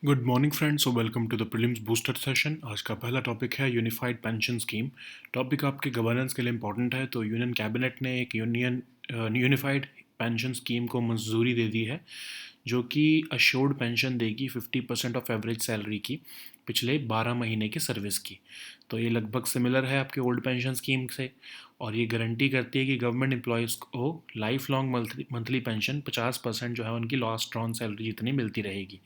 Good morning friends और welcome to the prelims booster session. आज का पहला टॉपिक है यूनिफाइड पेंशन स्कीम। टॉपिक आपके गवर्नेंस के लिए इंपॉर्टेंट है। तो यूनियन कैबिनेट ने एक यूनिफाइड पेंशन स्कीम को मंजूरी दे दी है, जो कि अश्योर्ड पेंशन देगी 50% ऑफ एवरेज सैलरी की पिछले 12 महीने की सर्विस की। तो ये लगभग सिमिलर है आपके ओल्ड पेंशन स्कीम से, और ये गारंटी करती है कि गवर्नमेंट एम्प्लॉयज़ को लाइफ लॉन्ग मंथली पेंशन 50% जो है उनकी लास्ट ड्रॉन सैलरी जितनी मिलती रहेगी।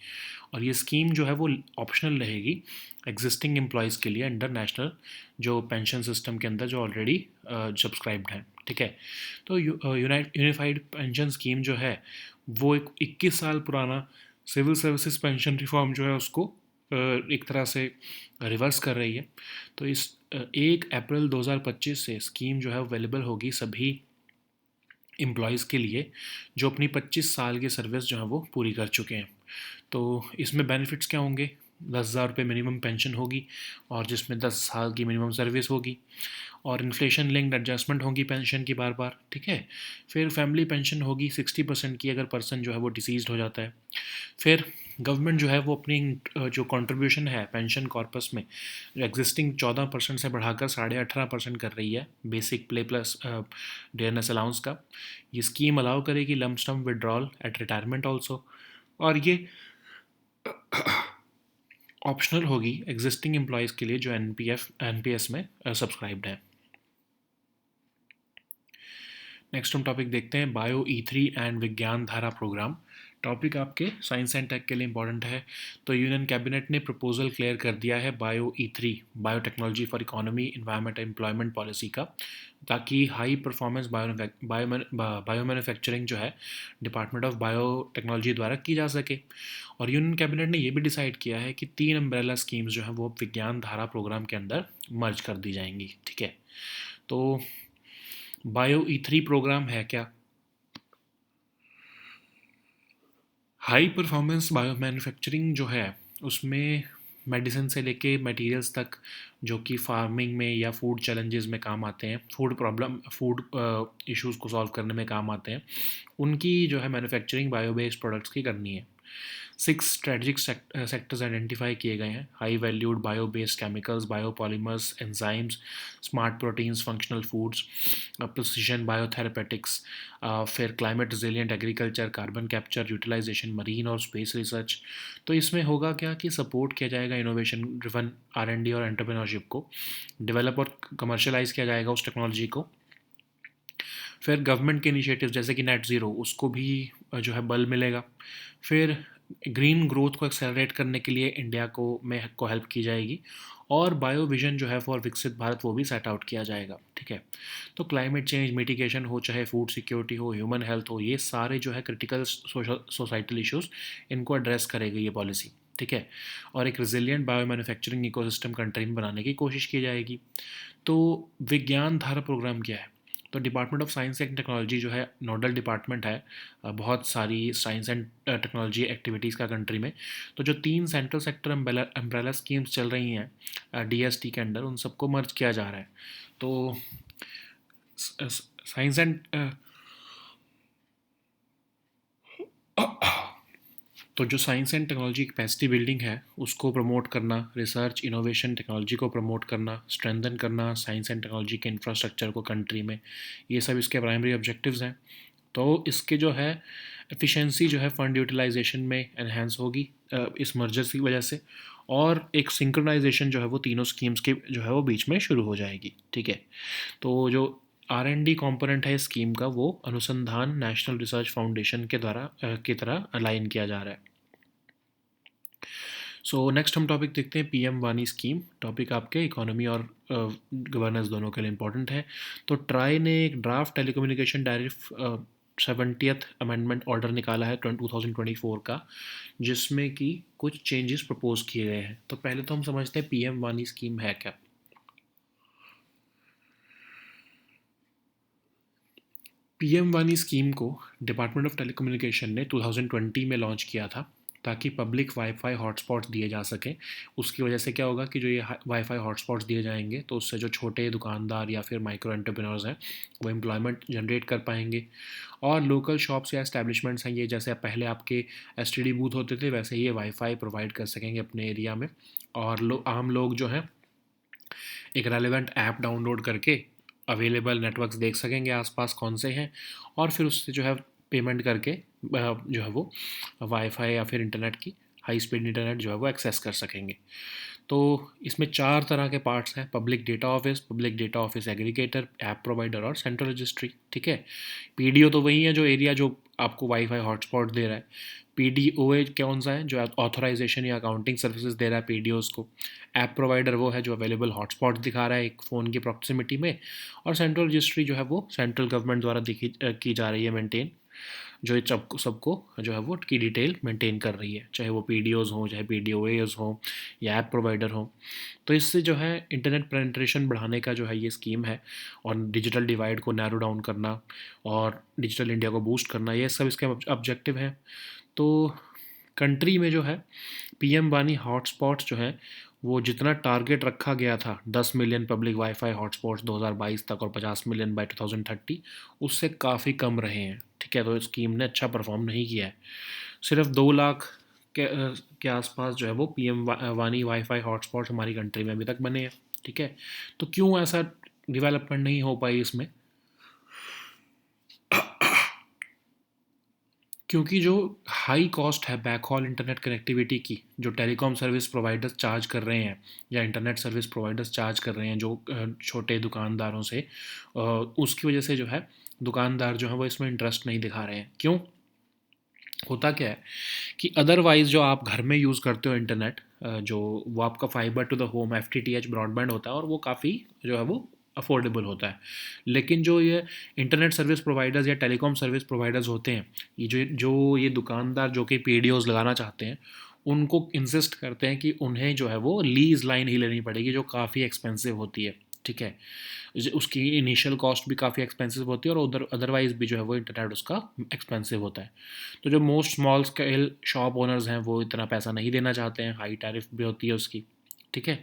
और ये स्कीम जो है वो ऑप्शनल रहेगी एग्जिस्टिंग एम्प्लॉयज़ के लिए अंडर नेशनल जो पेंशन सिस्टम के अंदर जो ऑलरेडी सब्सक्राइब्ड हैं। ठीक है। तो यूनिफाइड पेंशन स्कीम जो है वो एक 21 साल पुराना सिविल सर्विसेज पेंशन रिफॉर्म जो है उसको एक तरह से रिवर्स कर रही है। तो इस 1 अप्रैल 2025 से स्कीम जो है अवेलेबल होगी सभी एम्प्लॉयज़ के लिए जो अपनी 25 साल की सर्विस जो है वो पूरी कर चुके हैं। तो इसमें बेनिफिट्स क्या होंगे? 10,000 रुपये मिनिमम पेंशन होगी, और जिसमें 10 साल की मिनिमम सर्विस होगी, और इन्फ्लेशन लिंक्ड एडजस्टमेंट होगी पेंशन की बार बार। ठीक है। फिर फैमिली पेंशन होगी 60% की, अगर पर्सन जो है वो डिसीज़ड हो जाता है। फिर गवर्नमेंट जो है वो अपनी जो कंट्रीब्यूशन है पेंशन कॉर्पस में एग्जिस्टिंग 14% से बढ़ाकर 18.5% कर रही है basic pay plus dearness allowance का। ये स्कीम अलाउ करेगी lump sum withdrawal at retirement also, और ये ऑप्शनल होगी एग्जिस्टिंग एम्प्लॉयज़ के लिए जो एनपीएस में सब्सक्राइब्ड है। नेक्स्ट हम टॉपिक देखते हैं बायो ई3 एंड विज्ञान धारा प्रोग्राम। टॉपिक आपके साइंस एंड टेक के लिए इंपॉर्टेंट है। तो यूनियन कैबिनेट ने प्रपोजल क्लियर कर दिया है bio ई3 biotechnology for economy environment employment policy का, ताकि हाई परफॉर्मेंस बायो मैन्युफैक्चरिंग जो है डिपार्टमेंट ऑफ बायोटेक्नोलॉजी द्वारा की जा सके। और यूनियन कैबिनेट ने ये भी डिसाइड किया है कि 3 अम्ब्रेला स्कीम्स जो हैं वो विज्ञान धारा प्रोग्राम के अंदर मर्ज कर दी जाएंगी। ठीक है। तो बायो ई3 प्रोग्राम है क्या? हाई परफॉर्मेंस बायो मैन्युफैक्चरिंग जो है उसमें मेडिसिन से लेके मटेरियल्स तक जो कि फार्मिंग में या फूड चैलेंजेस में काम आते हैं, फूड इश्यूज़ को सॉल्व करने में काम आते हैं, उनकी जो है मैन्युफैक्चरिंग बायो बेस्ड प्रोडक्ट्स की करनी है। 6 स्ट्रेटजिक सेक्टर्स आइडेंटिफाई किए गए हैं: high valued bio based chemicals, biopolymers, enzymes, smart proteins, functional foods, precision biotherapeutics, फिर climate resilient agriculture, carbon capture utilization, marine और स्पेस रिसर्च। तो इसमें होगा क्या कि सपोर्ट किया जाएगा इनोवेशन ड्रिवन आर&डी और एंटरप्रेन्योरशिप को, डेवलप और कमर्शलाइज किया जाएगा उस टेक्नोलॉजी को। फिर गवर्नमेंट के इनिशिएटिव जैसे कि नेट ज़ीरो, उसको भी जो है बल मिलेगा। फिर ग्रीन ग्रोथ को एक्सेलरेट करने के लिए इंडिया को हेल्प की जाएगी, और बायो विजन जो है फॉर विकसित भारत वो भी सेट आउट किया जाएगा। ठीक है। तो क्लाइमेट चेंज मिटिगेशन हो, चाहे फूड सिक्योरिटी हो, ह्यूमन हेल्थ हो, ये सारे जो है क्रिटिकल सोसाइटल इश्यूज़, इनको एड्रेस करेगी ये पॉलिसी। ठीक है। और एक resilient bio manufacturing ecosystem country में बनाने की कोशिश की जाएगी। तो विज्ञान धारा प्रोग्राम क्या है? तो department of science and technology जो है नोडल डिपार्टमेंट है बहुत सारी साइंस एंड टेक्नोलॉजी एक्टिविटीज़ का कंट्री में। तो जो 3 सेंट्रल सेक्टर अम्ब्रेला स्कीम्स चल रही हैं डीएसटी के अंडर, उन सबको मर्ज किया जा रहा है। तो साइंस एंड तो जो science and technology capacity building है उसको प्रमोट करना, रिसर्च इनोवेशन टेक्नोलॉजी को प्रमोट करना, स्ट्रेंथन करना साइंस एंड टेक्नोलॉजी के इंफ्रास्ट्रक्चर को कंट्री में, ये सब इसके प्राइमरी ऑब्जेक्टिव्स हैं। तो इसके जो है एफिशिएंसी जो है फंड यूटिलाइजेशन में एनहेंस होगी इस मर्जर की वजह से, और एक सिंक्रोनाइजेशन जो है वो तीनों स्कीम्स के जो है वो बीच में शुरू हो जाएगी। ठीक है। तो जो आर&डी कंपोनेंट है स्कीम का, वो अनुसंधान नेशनल रिसर्च फाउंडेशन के द्वारा की तरह अलाइन किया जा रहा है। सो नेक्स्ट हम टॉपिक देखते हैं पीएम वानी स्कीम। टॉपिक आपके इकोनॉमी और गवर्नेंस दोनों के लिए इंपॉर्टेंट है। तो ट्राई ने एक draft telecommunication tariff 70th amendment order निकाला है 2024 का, जिसमें कि कुछ चेंजेस प्रपोज किए गए हैं। तो पहले तो हम समझते हैं पीएम वानी स्कीम है क्या। पीएम वानी स्कीम को डिपार्टमेंट ऑफ टेलीकम्युनिकेशन ने 2020 में लॉन्च किया था, ताकि पब्लिक वाईफाई हॉटस्पॉट्स दिए जा सकें। उसकी वजह से क्या होगा कि जो ये वाईफाई हॉटस्पॉट्स दिए जाएंगे तो उससे जो छोटे दुकानदार या फिर माइक्रो एंटरप्रेन्योर्स हैं वो एम्प्लॉयमेंट जनरेट कर पाएंगे। और लोकल शॉप्स या एस्टैब्लिशमेंट्स हैं, ये जैसे पहले आपके एसटीडी बूथ होते थे वैसे ही ये वाईफाई प्रोवाइड कर सकेंगे अपने एरिया में। और आम लोग जो हैं एक रेलेवेंट ऐप डाउनलोड करके अवेलेबल नेटवर्क्स देख सकेंगे आसपास कौन से हैं, और फिर उससे जो है पेमेंट करके जो है वो वाईफाई या फिर इंटरनेट की हाई स्पीड इंटरनेट जो है वो एक्सेस कर सकेंगे। तो इसमें 4 तरह के पार्ट्स हैं: public data office aggregator, app provider और सेंट्रल रजिस्ट्री। ठीक है। पीडीओ तो वही है जो एरिया जो आपको वाईफाई हॉटस्पॉट दे रहा है। पीडीओए कौन सा है? जो ऑथराइजेशन या अकाउंटिंग सर्विसेज दे रहा है पीडीओज़ को। ऐप प्रोवाइडर वो है जो अवेलेबल हॉटस्पॉट दिखा रहा है एक फ़ोन की प्रॉक्सिमिटी में। और सेंट्रल रजिस्ट्री जो है वो सेंट्रल गवर्नमेंट द्वारा की जा रही है मेंटेन, जो ये सबको सबको जो है वो की डिटेल मेंटेन कर रही है, चाहे वो पीडीओज़ हों, चाहे पीडीओएज़ हों या ऐप प्रोवाइडर हों। तो इससे जो है इंटरनेट पेनिट्रेशन बढ़ाने का जो है ये स्कीम है, और डिजिटल डिवाइड को नैरो डाउन करना और डिजिटल इंडिया को बूस्ट करना, ये सब इसके ऑब्जेक्टिव हैं। तो कंट्री में जो है पीएम वानी हॉटस्पॉट्स जो है वो जितना टारगेट रखा गया था 10 मिलियन पब्लिक वाईफाई हॉटस्पॉट्स 2022 तक और 50 मिलियन बाय 2030, उससे काफ़ी कम रहे हैं। ठीक है। तो स्कीम ने अच्छा परफॉर्म नहीं किया है। सिर्फ 2 लाख के आसपास जो है वो पीएम वानी वाईफाई हॉटस्पॉट्स हमारी कंट्री में अभी तक बने हैं। ठीक है। तो क्यों ऐसा डेवलपमेंट नहीं हो पाई इसमें? क्योंकि जो हाई कॉस्ट है बैकहॉल इंटरनेट कनेक्टिविटी की, जो टेलीकॉम सर्विस प्रोवाइडर्स चार्ज कर रहे हैं या इंटरनेट सर्विस प्रोवाइडर्स चार्ज कर रहे हैं जो छोटे दुकानदारों से, उसकी वजह से जो है दुकानदार जो है वो इसमें इंटरेस्ट नहीं दिखा रहे हैं। क्यों? होता क्या है कि अदरवाइज़ जो आप घर में यूज़ करते हो इंटरनेट, जो वो आपका fibre to the home FTTH broadband होता है, और वो काफ़ी जो है वो अफोर्डेबल होता है। लेकिन जो ये इंटरनेट सर्विस प्रोवाइडर्स या टेलीकॉम सर्विस प्रोवाइडर्स होते हैं, ये जो ये दुकानदार जो कि पीडीओज़ लगाना चाहते हैं, उनको इंसिस्ट करते हैं कि उन्हें जो है वो लीज़ लाइन ही लेनी पड़ेगी जो काफ़ी एक्सपेंसिव होती है। ठीक है। उसकी इनिशियल कॉस्ट भी काफ़ी एक्सपेंसिव होती है, और उधर अदरवाइज़ भी जो है वो इंटरनेट उसका एक्सपेंसिव होता है। तो जो most small scale shop owners हैं वो इतना पैसा नहीं देना चाहते हैं, हाई टैरिफ भी होती है उसकी। ठीक है।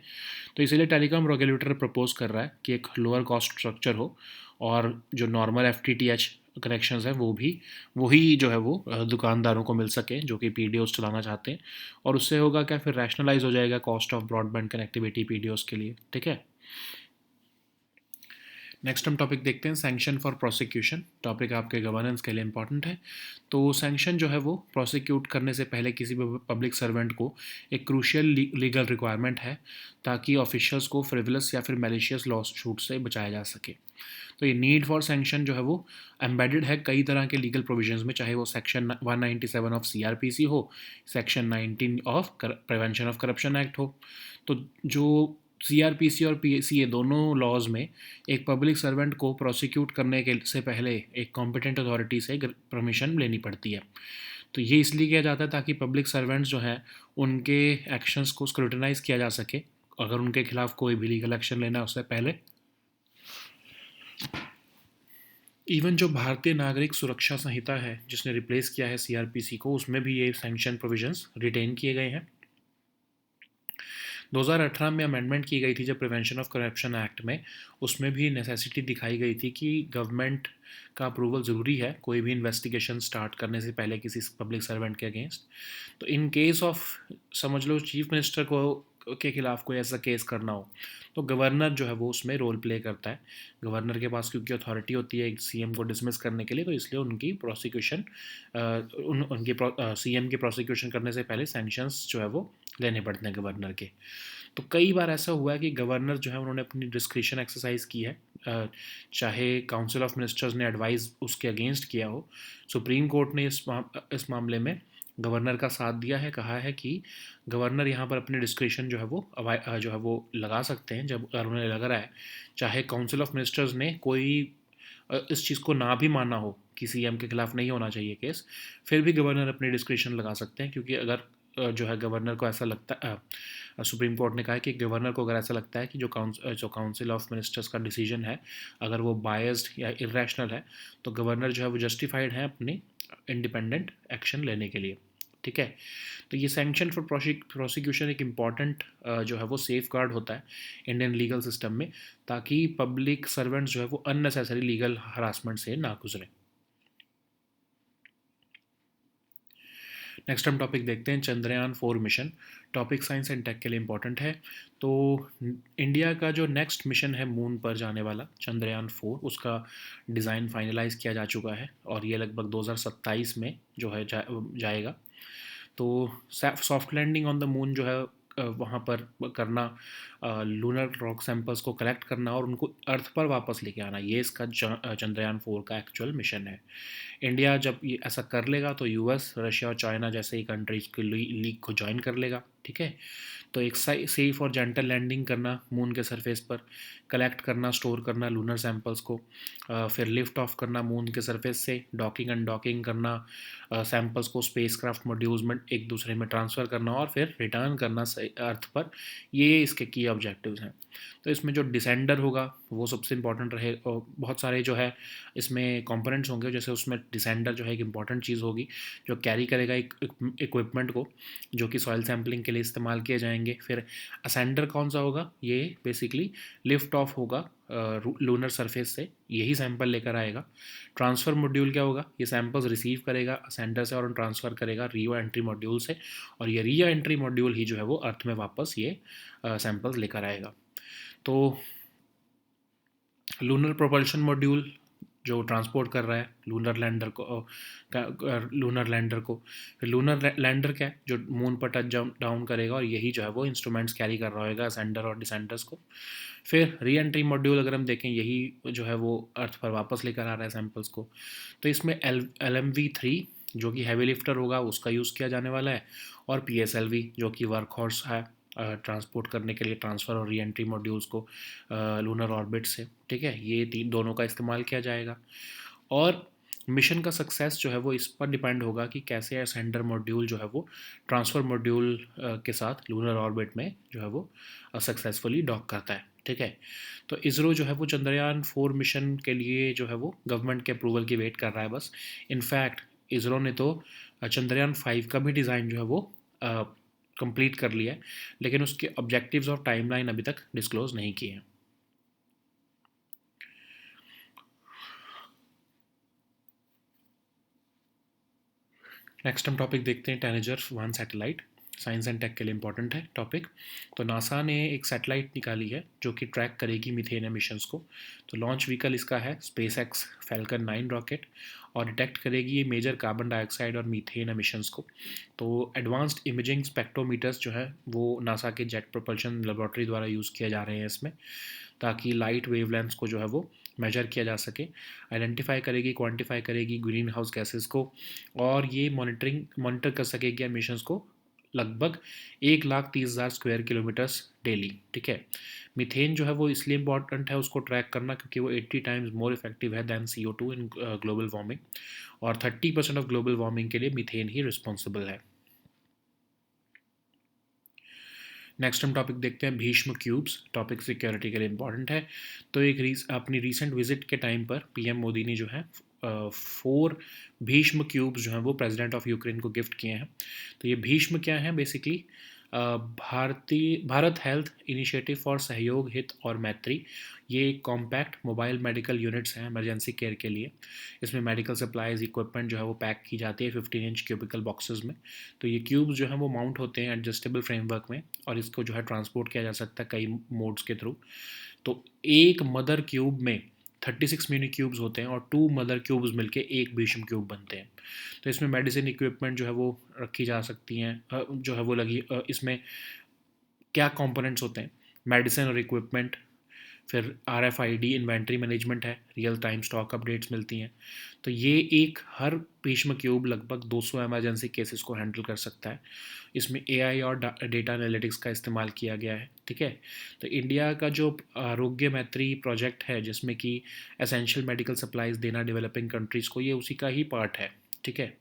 तो इसीलिए टेलीकॉम रेगुलेटर प्रपोज कर रहा है कि एक लोअर कॉस्ट स्ट्रक्चर हो, और जो नॉर्मल एफटीटीएच कनेक्शंस हैं वो भी वही जो है वो दुकानदारों को मिल सके जो कि पीडीओस चलाना चाहते हैं। और उससे होगा क्या, फिर रैशनलाइज हो जाएगा कॉस्ट ऑफ ब्रॉडबैंड कनेक्टिविटी पीडीओस के लिए। ठीक है। नेक्स्ट हम टॉपिक देखते हैं सैंक्शन फॉर प्रोसिक्यूशन। टॉपिक आपके गवर्नेंस के लिए इंपॉर्टेंट है। तो सैंक्शन जो है वो प्रोसिक्यूट करने से पहले किसी भी पब्लिक सर्वेंट को एक क्रूशियल लीगल रिक्वायरमेंट है, ताकि ऑफिशियल्स को फ्रिवलस या फिर मैलिशियस लॉ सूट से बचाया जा सके। तो ये नीड फॉर सैंक्शन जो है वो एम्बेडेड है कई तरह के लीगल प्रोविजंस में, चाहे वो सेक्शन 197 ऑफ सीआरपीसी हो, section 19 of prevention of corruption act हो। तो जो सीआरपीसी और पीसीए दोनों लॉज में एक पब्लिक सर्वेंट को प्रोसिक्यूट करने के से पहले एक कॉम्पिटेंट अथॉरिटी से परमिशन लेनी पड़ती है। तो ये इसलिए किया जाता है ताकि पब्लिक सर्वेंट्स जो हैं उनके एक्शंस को स्क्रूटिनाइज किया जा सके, अगर उनके खिलाफ कोई भी लीगल एक्शन लेना है उससे पहले। इवन जो भारतीय नागरिक सुरक्षा संहिता है जिसने रिप्लेस किया है सीआरपीसी को, उसमें भी ये सैंक्शन प्रोविजंस रिटेन किए गए हैं। 2018 में अमेंडमेंट की गई थी जब प्रिवेंशन ऑफ करप्शन एक्ट में, उसमें भी नेसेसिटी दिखाई गई थी कि गवर्नमेंट का अप्रूवल ज़रूरी है कोई भी इन्वेस्टिगेशन स्टार्ट करने से पहले किसी पब्लिक सर्वेंट के अगेंस्ट। तो इन केस ऑफ, समझ लो चीफ मिनिस्टर को के खिलाफ कोई ऐसा केस करना हो, तो गवर्नर जो है वो उसमें रोल प्ले करता है। गवर्नर के पास क्योंकि अथॉरिटी होती है सीएम को डिसमिस करने के लिए, तो इसलिए उनकी प्रोसिक्यूशन उनकी सीएम की प्रोसिक्यूशन करने से पहले सैंक्शंस जो है वो लेने पड़ते हैं गवर्नर के। तो कई बार ऐसा हुआ है कि गवर्नर जो है उन्होंने अपनी डिस्क्रिशन एक्सरसाइज की है, चाहे काउंसिल ऑफ मिनिस्टर्स ने एडवाइस उसके अगेंस्ट किया हो। सुप्रीम कोर्ट ने इस मामले में गवर्नर का साथ दिया है, कहा है कि गवर्नर यहाँ पर अपनी डिस्क्रिशन जो है वो जो है वो लगा सकते हैं जब अगर उन्हें लग रहा है, चाहे काउंसिल ऑफ मिनिस्टर्स ने कोई इस चीज़ को ना भी माना हो कि सीएम के खिलाफ नहीं होना चाहिए केस, फिर भी गवर्नर अपनी डिस्क्रिशन लगा सकते हैं। क्योंकि अगर जो है गवर्नर को ऐसा लगता, सुप्रीम कोर्ट ने कहा है कि गवर्नर को अगर ऐसा लगता है कि जो काउंसिल ऑफ मिनिस्टर्स का डिसीजन है अगर वो बायस्ड या इरेशनल है, तो गवर्नर जो है वो जस्टिफाइड है अपनी इंडिपेंडेंट एक्शन लेने के लिए। ठीक है। तो ये सैंक्शन फॉर प्रोसिक्यूशन एक इम्पॉर्टेंट जो है वो सेफ गार्ड होता है इंडियन लीगल सिस्टम में, ताकि पब्लिक सर्वेंट्स जो है वो अननेसेसरी लीगल हरासमेंट से ना गुजरें। नेक्स्ट हम टॉपिक देखते हैं Chandrayaan 4 mission. Topic science and tech के लिए इम्पॉर्टेंट है। तो इंडिया का जो नेक्स्ट मिशन है मून पर जाने वाला चंद्रयान 4, उसका डिज़ाइन फाइनलाइज किया जा चुका है और ये लगभग 2027 में जो है जाएगा। तो soft landing on the moon जो है वहाँ पर करना, लूनर रॉक सैंपल्स को कलेक्ट करना और उनको अर्थ पर वापस लेके आना, ये इसका चंद्रयान 4 का एक्चुअल मिशन है। इंडिया जब ये ऐसा कर लेगा तो यूएस, रशिया और चाइना जैसे ही कंट्रीज के लीग को ज्वाइन कर लेगा, ठीक है। तो एक सेफ और जेंटल लैंडिंग करना मून के सरफेस पर, कलेक्ट करना, स्टोर करना लूनर सैंपल्स को, फिर लिफ्ट ऑफ करना मून के सरफेस से, डॉकिंग अनडॉकिंग करना सैंपल्स को स्पेसक्राफ्ट मॉड्यूल्स में एक दूसरे में ट्रांसफ़र करना और फिर रिटर्न करना अर्थ पर, ये इसके की ऑब्जेक्टिव्स हैं। तो इसमें जो डिसेंडर होगा वो सबसे इंपॉर्टेंट रहे, और बहुत सारे जो है इसमें कंपोनेंट्स होंगे, जैसे उसमें डिसेंडर जो है एक इंपॉर्टेंट चीज़ होगी जो कैरी करेगा एक इक्विपमेंट को, जो कि सॉइल सैम्पलिंग के लिए इस्तेमाल किए जाएंगे। फिर असेंडर कौन सा होगा, ये बेसिकली लिफ्ट ऑफ होगा लूनर सरफेस से, यही सैंपल लेकर आएगा। ट्रांसफ़र मॉड्यूल क्या होगा, ये सैंपल्स रिसीव करेगा असेंडर से और ट्रांसफ़र करेगा री एंट्री मॉड्यूल से, और ये री एंट्री मॉड्यूल ही जो है वो अर्थ में वापस ये सैंपल्स लेकर आएगा। तो लूनर प्रोपल्शन मॉड्यूल जो ट्रांसपोर्ट कर रहा है लूनर लैंडर को, फिर लूनर लैंडर क्या है जो मून पर टच डाउन करेगा और यही जो है वो इंस्ट्रूमेंट्स कैरी कर रहा होगा असेंडर और डिसेंडर्स को। फिर री एंट्री मॉड्यूल अगर हम देखें, यही जो है वो अर्थ पर वापस लेकर आ रहा है सैंपल्स को। तो इसमें LMV3 जो कि हैवी लिफ्टर होगा उसका यूज़ किया जाने वाला है, और PSLV जो कि वर्क हॉर्स है ट्रांसपोर्ट करने के लिए ट्रांसफ़र और री एंट्री मॉड्यूल्स को लूनर ऑर्बिट से, ठीक है। ये तीन दोनों का इस्तेमाल किया जाएगा, और मिशन का सक्सेस जो है वो इस पर डिपेंड होगा कि कैसे असेंडर मॉड्यूल जो है वो ट्रांसफ़र मॉड्यूल के साथ लूनर ऑर्बिट में जो है वो सक्सेसफुली डॉक करता है, ठीक है। तो इसरो जो है वो चंद्रयान 4 मिशन के लिए जो है वो गवर्नमेंट के अप्रूवल की वेट कर रहा है बस। इनफैक्ट इसरो ने तो चंद्रयान 5 का भी डिज़ाइन जो है वो कंप्लीट कर लिया है, लेकिन उसके ऑब्जेक्टिव्स और टाइमलाइन अभी तक डिस्क्लोज नहीं किए हैं। नेक्स्ट हम टॉपिक देखते हैं टेनेजर 1 सैटेलाइट। साइंस एंड टेक के लिए इंपॉर्टेंट है टॉपिक। तो नासा ने एक सैटेलाइट निकाली है जो कि ट्रैक करेगी मीथेन एमिशंस को। तो लॉन्च व्हीकल इसका है SpaceX Falcon 9 रॉकेट, और डिटेक्ट करेगी ये मेजर कार्बन डाइऑक्साइड और मीथेन एमिशंस को। तो एडवांस्ड इमेजिंग स्पेक्ट्रोमीटर्स जो है वो नासा के जेट प्रोपल्शन लेबॉर्ट्री द्वारा यूज़ किए जा रहे हैं इसमें, ताकि लाइट वेवलेंथ्स को जो है वो मेजर किया जा सके। आइडेंटिफाई करेगी, क्वांटिफाई करेगी ग्रीन हाउस गैसेस को, और ये मॉनिटर कर सकेगी एमिशंस को लगभग 1,30,000 स्क्वायर किलोमीटर्स डेली, ठीक है। मीथेन जो है वो इसलिए इंपॉर्टेंट है उसको ट्रैक करना क्योंकि वो 80 टाइम्स मोर इफेक्टिव है than CO2 in global warming, और 30% ऑफ ग्लोबल वार्मिंग के लिए मीथेन ही रिस्पॉन्सिबल है। नेक्स्ट हम टॉपिक देखते हैं भीष्म क्यूब्स। टॉपिक सिक्योरिटी के लिए इंपॉर्टेंट है। तो अपनी रीसेंट विजिट के टाइम पर PM मोदी ने जो है 4 भीष्म क्यूब्स जो हैं वो प्रेसिडेंट ऑफ यूक्रेन को गिफ्ट किए हैं। तो ये भीष्म क्या है basically, Bharat health initiative for सहयोग हित और मैत्री, ये कॉम्पैक्ट मोबाइल मेडिकल यूनिट्स हैं इमरजेंसी केयर के लिए। इसमें मेडिकल सप्लाईज इक्विपमेंट जो है वो पैक की जाती है 15 इंच क्यूबिकल बॉक्सेस में। तो ये क्यूब्स जो हैं वो माउंट होते हैं एडजस्टेबल फ्रेमवर्क में, और इसको जो है ट्रांसपोर्ट किया जा सकता है कई मोड्स के थ्रू। तो एक मदर क्यूब में 36 मिनी क्यूब्स होते हैं और 2 मदर क्यूब्स मिलके एक भीष्म क्यूब बनते हैं। तो इसमें मेडिसिन इक्विपमेंट जो है वो रखी जा सकती हैं, जो है वो लगी इसमें क्या कंपोनेंट्स होते हैं, मेडिसिन और इक्विपमेंट, फिर RFID इन्वेंट्री मैनेजमेंट है, रियल टाइम स्टॉक अपडेट्स मिलती हैं। तो ये एक हर भीष्म क्यूब लगभग 200 इमरजेंसी केसेस को हैंडल कर सकता है। इसमें AI और डेटा एनालिटिक्स का इस्तेमाल किया गया है, ठीक है। तो इंडिया का जो आरोग्य मैत्री प्रोजेक्ट है जिसमें कि एसेंशियल मेडिकल सप्लाईज देना डेवलपिंग कंट्रीज़ को, ये उसी का ही पार्ट है, ठीक है।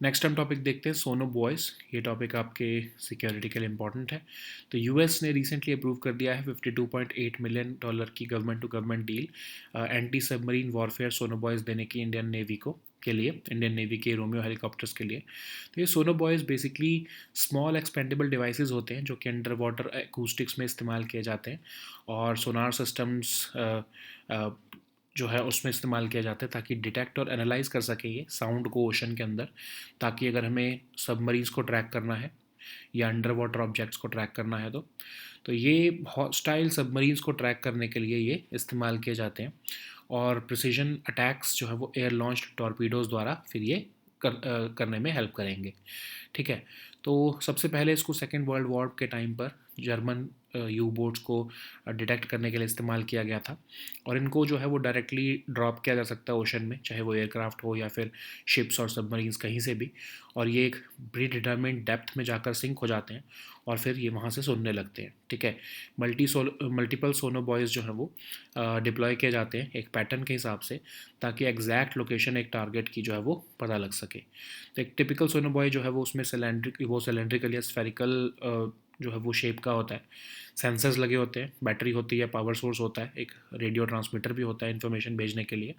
नेक्स्ट हम टॉपिक देखते हैं सोनो बॉयज़। ये टॉपिक आपके सिक्योरिटी के लिए इंपॉर्टेंट है। तो यूएस ने रिसेंटली अप्रूव कर दिया है $52.8 मिलियन की government to government deal anti submarine warfare sonobuoys देने की इंडियन नेवी को के लिए, इंडियन नेवी के रोमियो हेलीकॉप्टर्स के लिए। तो ये sonobuoys basically small expendable devices होते हैं जो कि अंडर वाटर एकूस्टिक्स में इस्तेमाल किए जाते हैं और सोनार सिस्टम्स जो है उसमें इस्तेमाल किया जाता है ताकि डिटेक्ट और एनालाइज कर सके ये साउंड को ओशन के अंदर, ताकि अगर हमें सबमरीन्स को ट्रैक करना है या अंडर वाटर ऑब्जेक्ट्स को ट्रैक करना है तो ये हॉस्टाइल सबमरीन्स को ट्रैक करने के लिए ये इस्तेमाल किए जाते हैं और प्रिसीजन अटैक्स जो है वो एयर लॉन्च्ड टॉर्पीडोज़ द्वारा फिर ये करने में हेल्प करेंगे। ठीक है। तो सबसे पहले इसको सेकेंड वर्ल्ड वॉर के टाइम पर जर्मन यू बोट्स को डिटेक्ट करने के लिए इस्तेमाल किया गया था और इनको जो है वो डायरेक्टली ड्रॉप किया जा सकता है ओशन में, चाहे वो एयरक्राफ्ट हो या फिर शिप्स और सबमरीन्स कहीं से भी, और ये एक प्री डिटर्मिन्ड डेप्थ में जाकर सिंक हो जाते हैं और फिर ये वहाँ से सुनने लगते हैं। ठीक है। मल्टीपल सोनो बॉयज़ जो हैं वो डिप्लॉय किए जाते हैं एक पैटर्न के हिसाब से, ताकि एग्जैक्ट लोकेशन एक टारगेट की जो है वो पता लग सके। तो एक टिपिकल सोनो बॉय जो है वो उसमें सिलेंड्रिकल या स्फेरिकल जो है वो शेप का होता है, सेंसर्स लगे होते हैं, बैटरी होती है, पावर सोर्स होता है, एक रेडियो ट्रांसमीटर भी होता है इन्फॉर्मेशन भेजने के लिए,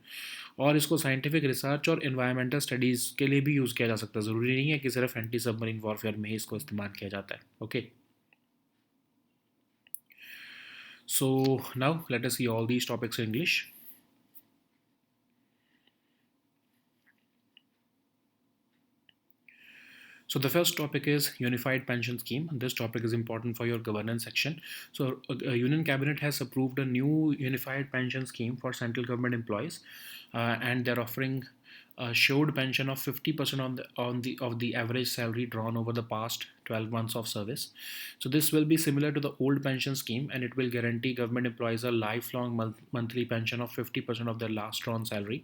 और इसको साइंटिफिक रिसर्च और एनवायरमेंटल स्टडीज़ के लिए भी यूज़ किया जा सकता है। ज़रूरी नहीं है कि सिर्फ एंटी सबमरीन वॉरफेयर में ही इसको इस्तेमाल किया जाता है। Okay, so now let us see all these topics in English. So the first topic is unified pension scheme. This topic is important for your governance section. So Union Cabinet has approved a new unified pension scheme for central government employees, and they're offering a showed pension of 50% on the average salary drawn over the past 12 months of service. So this will be similar to the old pension scheme, and it will guarantee government employees a lifelong monthly pension of 50% of their last drawn salary.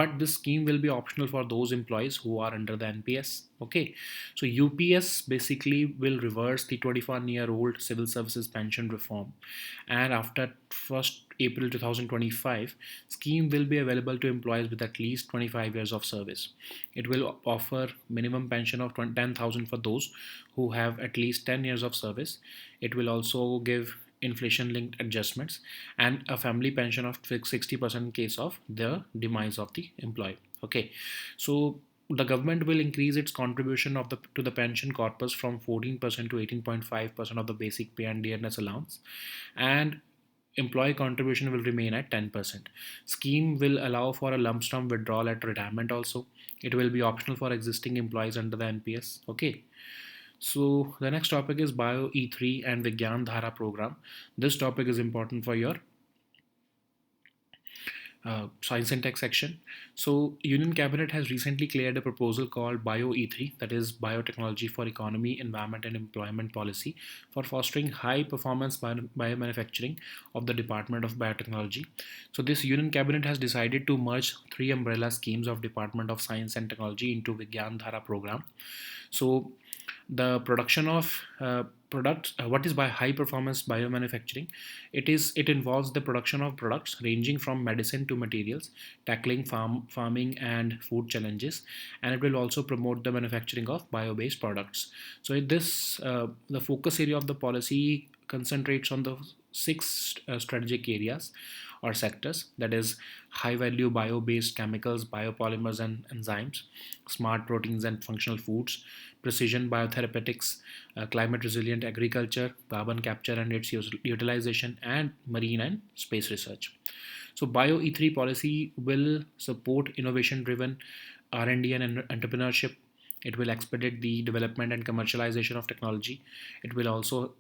But this scheme will be optional for those employees who are under the NPS. Okay, so UPS basically will reverse the 21-year-old civil services pension reform, and after 1st April 2025, scheme will be available to employees with at least 25 years of service. It will offer minimum pension of 10,000 for those who have at least 10 years of service. It will also give inflation linked adjustments and a family pension of 60% in case of the demise of the employee. Okay, so the government will increase its contribution to the pension corpus from 14% to 18.5% of the basic pay and dearness allowance, and employee contribution will remain at 10%. Scheme will allow for a lump sum withdrawal at retirement also. It will be optional for existing employees under the NPS. Okay. So the next topic is Bio E3 and Vigyan Dhara program. This topic is important for your science and tech section. So Union Cabinet has recently cleared a proposal called Bio E3, that is Biotechnology for Economy, Environment and Employment Policy, for fostering high performance biomanufacturing of the Department of Biotechnology. So this Union Cabinet has decided to merge three umbrella schemes of Department of Science and Technology into Vigyan Dhara program. So the production of products, what is by high performance biomanufacturing? It involves the production of products ranging from medicine to materials, tackling farming and food challenges, and it will also promote the manufacturing of bio-based products. So the focus area of the policy concentrates on the six strategic areas or sectors, that is high value bio based chemicals, biopolymers and enzymes, smart proteins and functional foods, precision biotherapeutics, climate resilient agriculture, carbon capture and its utilization, and marine and space research. So Bio E3 policy will support innovation driven R&D and entrepreneurship. It will expedite the development and commercialization of technology. It will also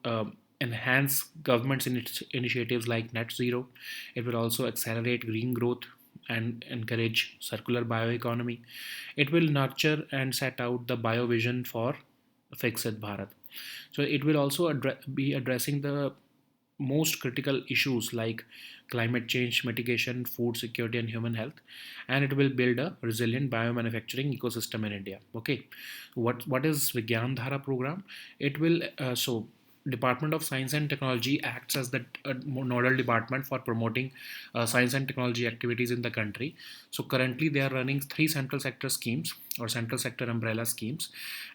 enhance government's initiatives like net zero. It will also accelerate green growth and encourage circular bioeconomy. It will nurture and set out the bio vision for Fixit Bharat. So it will also be addressing the most critical issues like climate change mitigation, food security, and human health, and it will build a resilient biomanufacturing ecosystem in India. Okay, what is Vigyan Dhara program? It will Department of Science and Technology acts as the nodal department for promoting science and technology activities in the country. So currently they are running three central sector schemes or central sector umbrella schemes,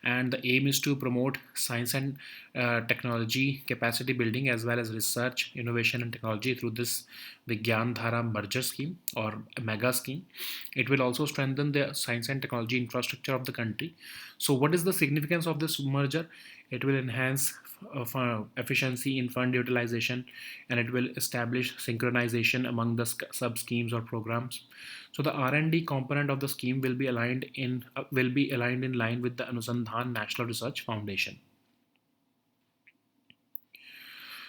and the aim is to promote science and technology capacity building as well as research, innovation and technology through this Vigyan Dhara merger scheme or mega scheme. It will also strengthen the science and technology infrastructure of the country. So what is the significance of this merger? It will enhance efficiency in fund utilization, and it will establish synchronization among the sub schemes or programs. So the R&D component of the scheme will be aligned in line with the Anusandhan National Research Foundation.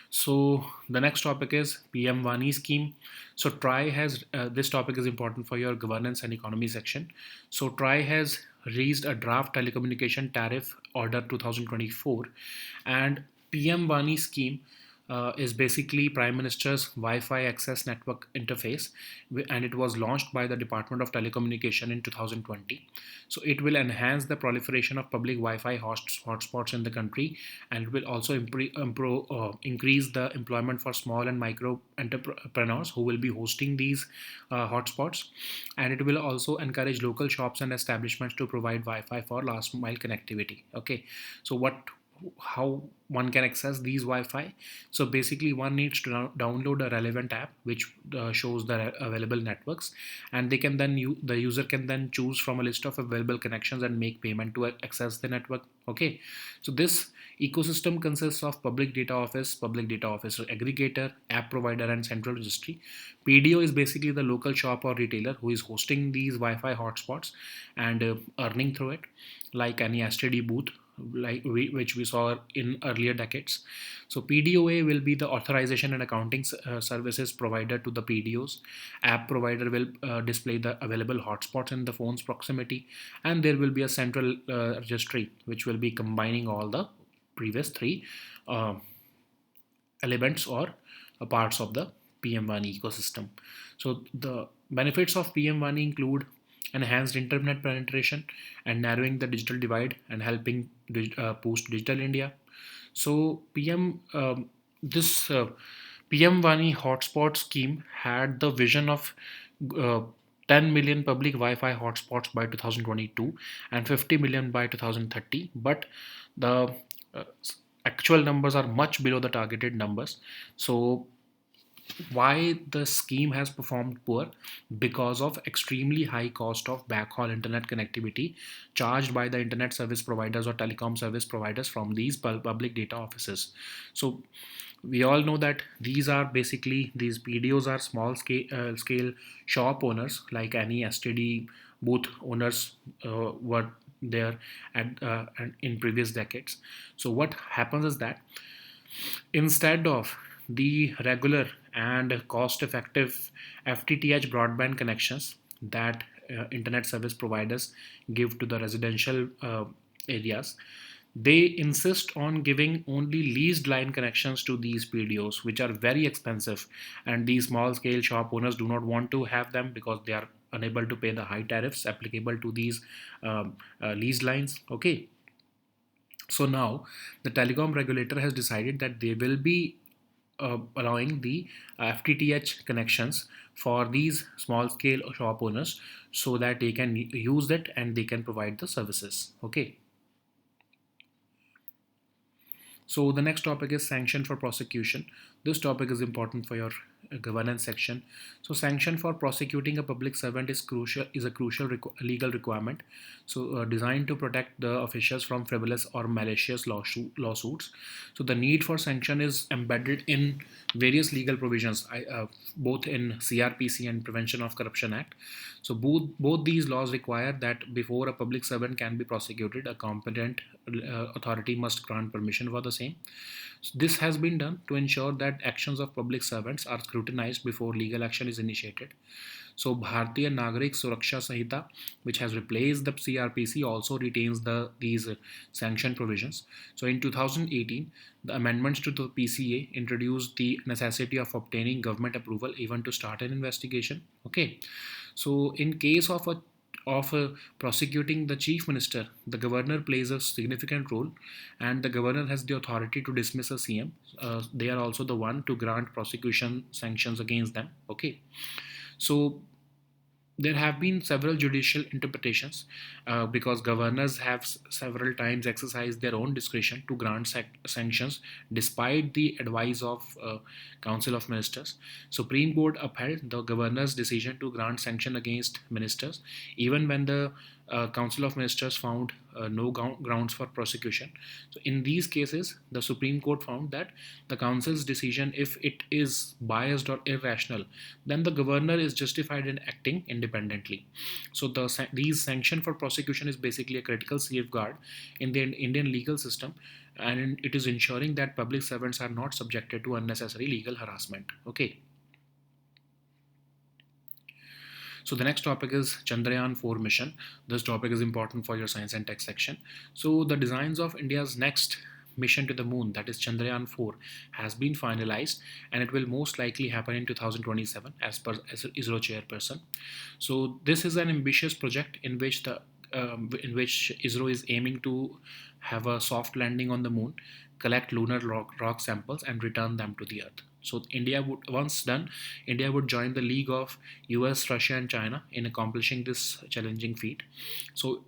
So the next topic is PM Vani scheme. So TRAI has this topic is important for your governance and economy section. So TRAI has raised a draft telecommunication tariff order 2024, and PM Vani scheme is basically Prime Minister's Wi-Fi access network interface, and it was launched by the Department of Telecommunication in 2020. So it will enhance the proliferation of public Wi-Fi hotspots in the country, and it will also increase the employment for small and micro entrepreneurs who will be hosting these hotspots, and it will also encourage local shops and establishments to provide Wi-Fi for last mile connectivity. Okay, so how one can access these Wi-Fi? So basically one needs to download a relevant app which shows the available networks, and they can then the user can then choose from a list of available connections and make payment to access the network. Okay, so this ecosystem consists of public data office aggregator, app provider and central registry. PDO is basically the local shop or retailer who is hosting these Wi-Fi hotspots and earning through it, like any STD booth which we saw in earlier decades. So PDOA will be the authorization and accounting services provider to the PDOs. App provider will display the available hotspots in the phone's proximity, and there will be a central registry which will be combining all the previous three uh, elements or parts of the PM1 ecosystem. So the benefits of PM1 include enhanced internet penetration and narrowing the digital divide and helping boost digital India. So this PM Vani hotspot scheme had the vision of uh, 10 million public Wi-Fi hotspots by 2022 and 50 million by 2030, but the uh, actual numbers are much below the targeted numbers. So why the scheme has performed poor? Because of extremely high cost of backhaul internet connectivity charged by the internet service providers or telecom service providers from these public data offices. So we all know that these PDOs are small scale shop owners, like any STD booth owners were there in previous decades. So what happens is that instead of the regular and cost effective FTTH broadband connections that internet service providers give to the residential areas, they insist on giving only leased line connections to these PDOs, which are very expensive, and these small scale shop owners do not want to have them because they are unable to pay the high tariffs applicable to these leased lines. Okay, so now the telecom regulator has decided that they will be allowing the FTTH connections for these small scale shop owners so that they can use it and they can provide the services. Okay. So the next topic is sanction for prosecution. This topic is important for your governance section. So sanction for prosecuting a public servant is a crucial legal requirement. So designed to protect the officials from frivolous or malicious lawsuits. So the need for sanction is embedded in various legal provisions, both in CRPC and Prevention of Corruption Act. So both these laws require that before a public servant can be prosecuted, a competent authority must grant permission for the same. So this has been done to ensure that actions of public servants are scrutinized before legal action is initiated. So Bharatiya Nagarik Suraksha Samhita, which has replaced the CRPC, also retains these sanction provisions. So in 2018, the amendments to the PCA introduced the necessity of obtaining government approval even to start an investigation. Okay, so in case of of prosecuting the chief minister, the governor plays a significant role, and the governor has the authority to dismiss a CM. They are also the one to grant prosecution sanctions against them. Okay, so there have been several judicial interpretations because governors have several times exercised their own discretion to grant sanctions despite the advice of council of ministers. Supreme Court upheld the governor's decision to grant sanction against ministers even when the council of ministers found no grounds for prosecution. So in these cases the Supreme Court found that the council's decision, if it is biased or irrational, then the governor is justified in acting independently. So these sanction for prosecution is basically a critical safeguard in the Indian legal system, and it is ensuring that public servants are not subjected to unnecessary legal harassment. Okay. So the next topic is Chandrayaan 4 mission. This topic is important for your science and tech section. So the designs of India's next mission to the moon, that is Chandrayaan 4, has been finalized, and it will most likely happen in 2027 as per ISRO chairperson. So this is an ambitious project in which ISRO is aiming to have a soft landing on the moon, collect lunar rock samples, and return them to the Earth. So India would, once done, India would join the league of US, Russia, and China in accomplishing this challenging feat. So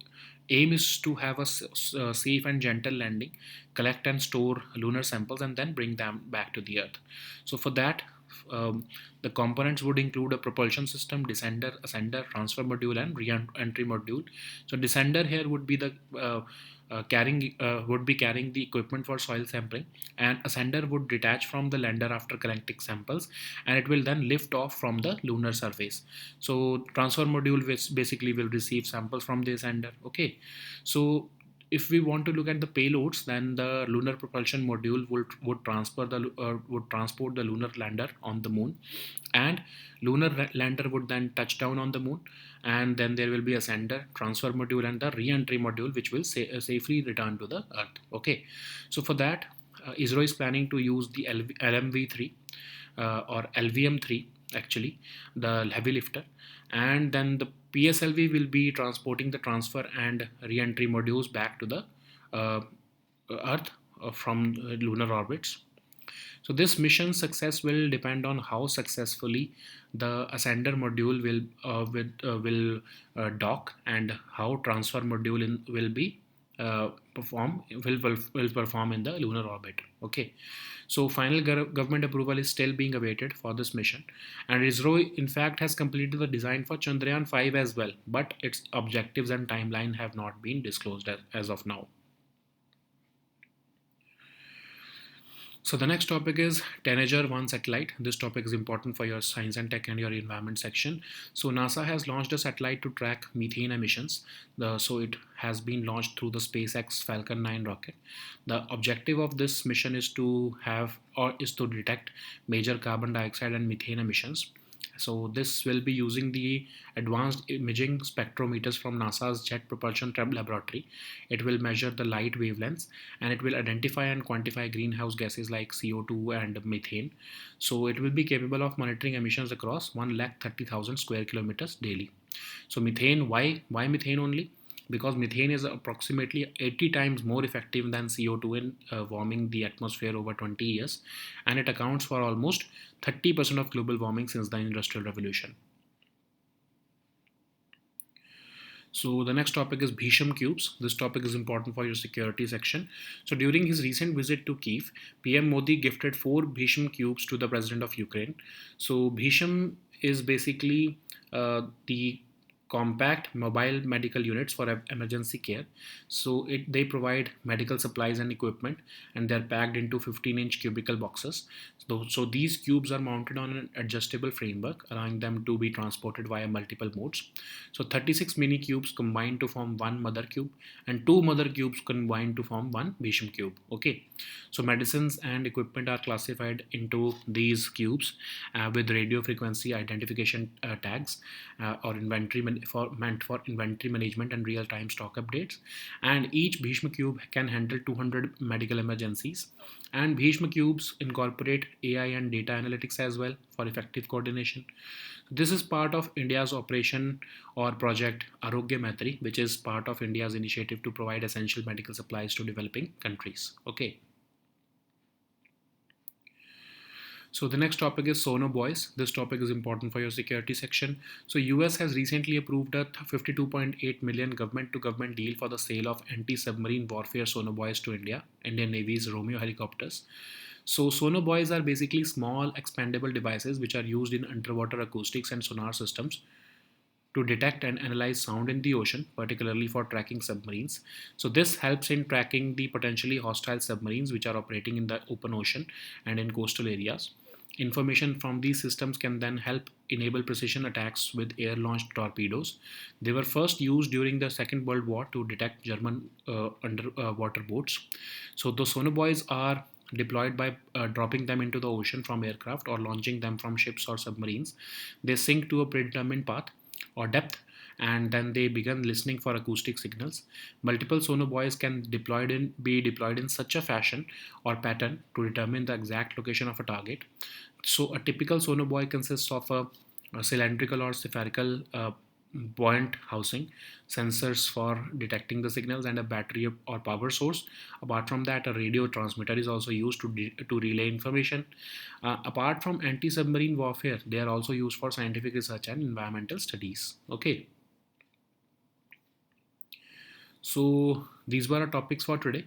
aim is to have a safe and gentle landing, collect and store lunar samples, and then bring them back to the Earth. So for that, the components would include a propulsion system, descender, ascender, transfer module, and re-entry module. So descender here would be the would be carrying the equipment for soil sampling, and ascender would detach from the lander after collecting samples, and it will then lift off from the lunar surface. So transfer module, which basically will receive samples from the ascender. Okay, so if we want to look at the payloads, then the lunar propulsion module would transport the lunar lander on the moon, and lunar lander would then touch down on the moon, and then there will be a sender, transfer module, and the re-entry module, which will safely return to the Earth. Okay, so for that, ISRO is planning to use the LMV3 or LVM3, actually, the heavy lifter, and then the PSLV will be transporting the transfer and re-entry modules back to the uh, Earth from lunar orbits. So this mission success will depend on how successfully the ascender module will dock, and how transfer module will be will perform in the lunar orbit. Okay, so final government approval is still being awaited for this mission, and ISRO in fact has completed the design for Chandrayaan 5 as well, but its objectives and timeline have not been disclosed as of now. So the next topic is Tanager 1 satellite. This topic is important for your science and tech and your environment section. So NASA has launched a satellite to track methane emissions. So it has been launched through the SpaceX Falcon 9 rocket. The objective of this mission is to detect major carbon dioxide and methane emissions. So this will be using the advanced imaging spectrometers from NASA's Jet Propulsion Laboratory. It will measure the light wavelengths, and it will identify and quantify greenhouse gases like CO2 and methane. So it will be capable of monitoring emissions across 130,000 square kilometers daily. So methane, why methane only? Because methane is approximately 80 times more effective than CO2 in warming the atmosphere over 20 years, and it accounts for almost 30% of global warming since the Industrial Revolution. So the next topic is Bhisham cubes. This topic is important for your security section. So during his recent visit to Kiev, PM Modi gifted 4 Bhisham cubes to the president of Ukraine. So Bhisham is basically the compact mobile medical units for emergency care. So they provide medical supplies and equipment, and they're packed into 15-inch cubicle boxes. So these cubes are mounted on an adjustable framework, allowing them to be transported via multiple modes. So 36 mini cubes combine to form one mother cube, and 2 mother cubes combine to form one Bhisham cube. Okay, so medicines and equipment are classified into these cubes with radio frequency identification tags or meant for inventory management and real-time stock updates. And each Bhishma cube can handle 200 medical emergencies. And Bhishma cubes incorporate AI and data analytics as well for effective coordination. This is part of India's operation or project Arogya Maitri, which is part of India's initiative to provide essential medical supplies to developing countries. Okay. So the next topic is sonar buoys. This topic is important for your security section. So US has recently approved a 52.8 million government to government deal for the sale of anti-submarine warfare sonar buoys to India, Indian Navy's Romeo helicopters. So sonar buoys are basically small expandable devices which are used in underwater acoustics and sonar systems to detect and analyze sound in the ocean, particularly for tracking submarines. So, this helps in tracking the potentially hostile submarines which are operating in the open ocean and in coastal areas. Information from these systems can then help enable precision attacks with air launched torpedoes. They were first used during the Second World War to detect German underwater boats. So, the sonobuoys are deployed by dropping them into the ocean from aircraft or launching them from ships or submarines. They sink to a predetermined path or depth, and then they begin listening for acoustic signals. Multiple sonobuoys can be deployed in such a fashion or pattern to determine the exact location of a target. So a typical sonobuoy consists of a cylindrical or spherical buoyant housing, sensors for detecting the signals, and a battery or power source. Apart from that, a radio transmitter is also used to relay information. Apart from anti-submarine warfare, they are also used for scientific research and environmental studies. Okay, so these were our topics for today.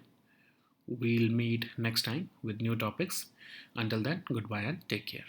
We'll meet next time with new topics. Until then, goodbye and take care.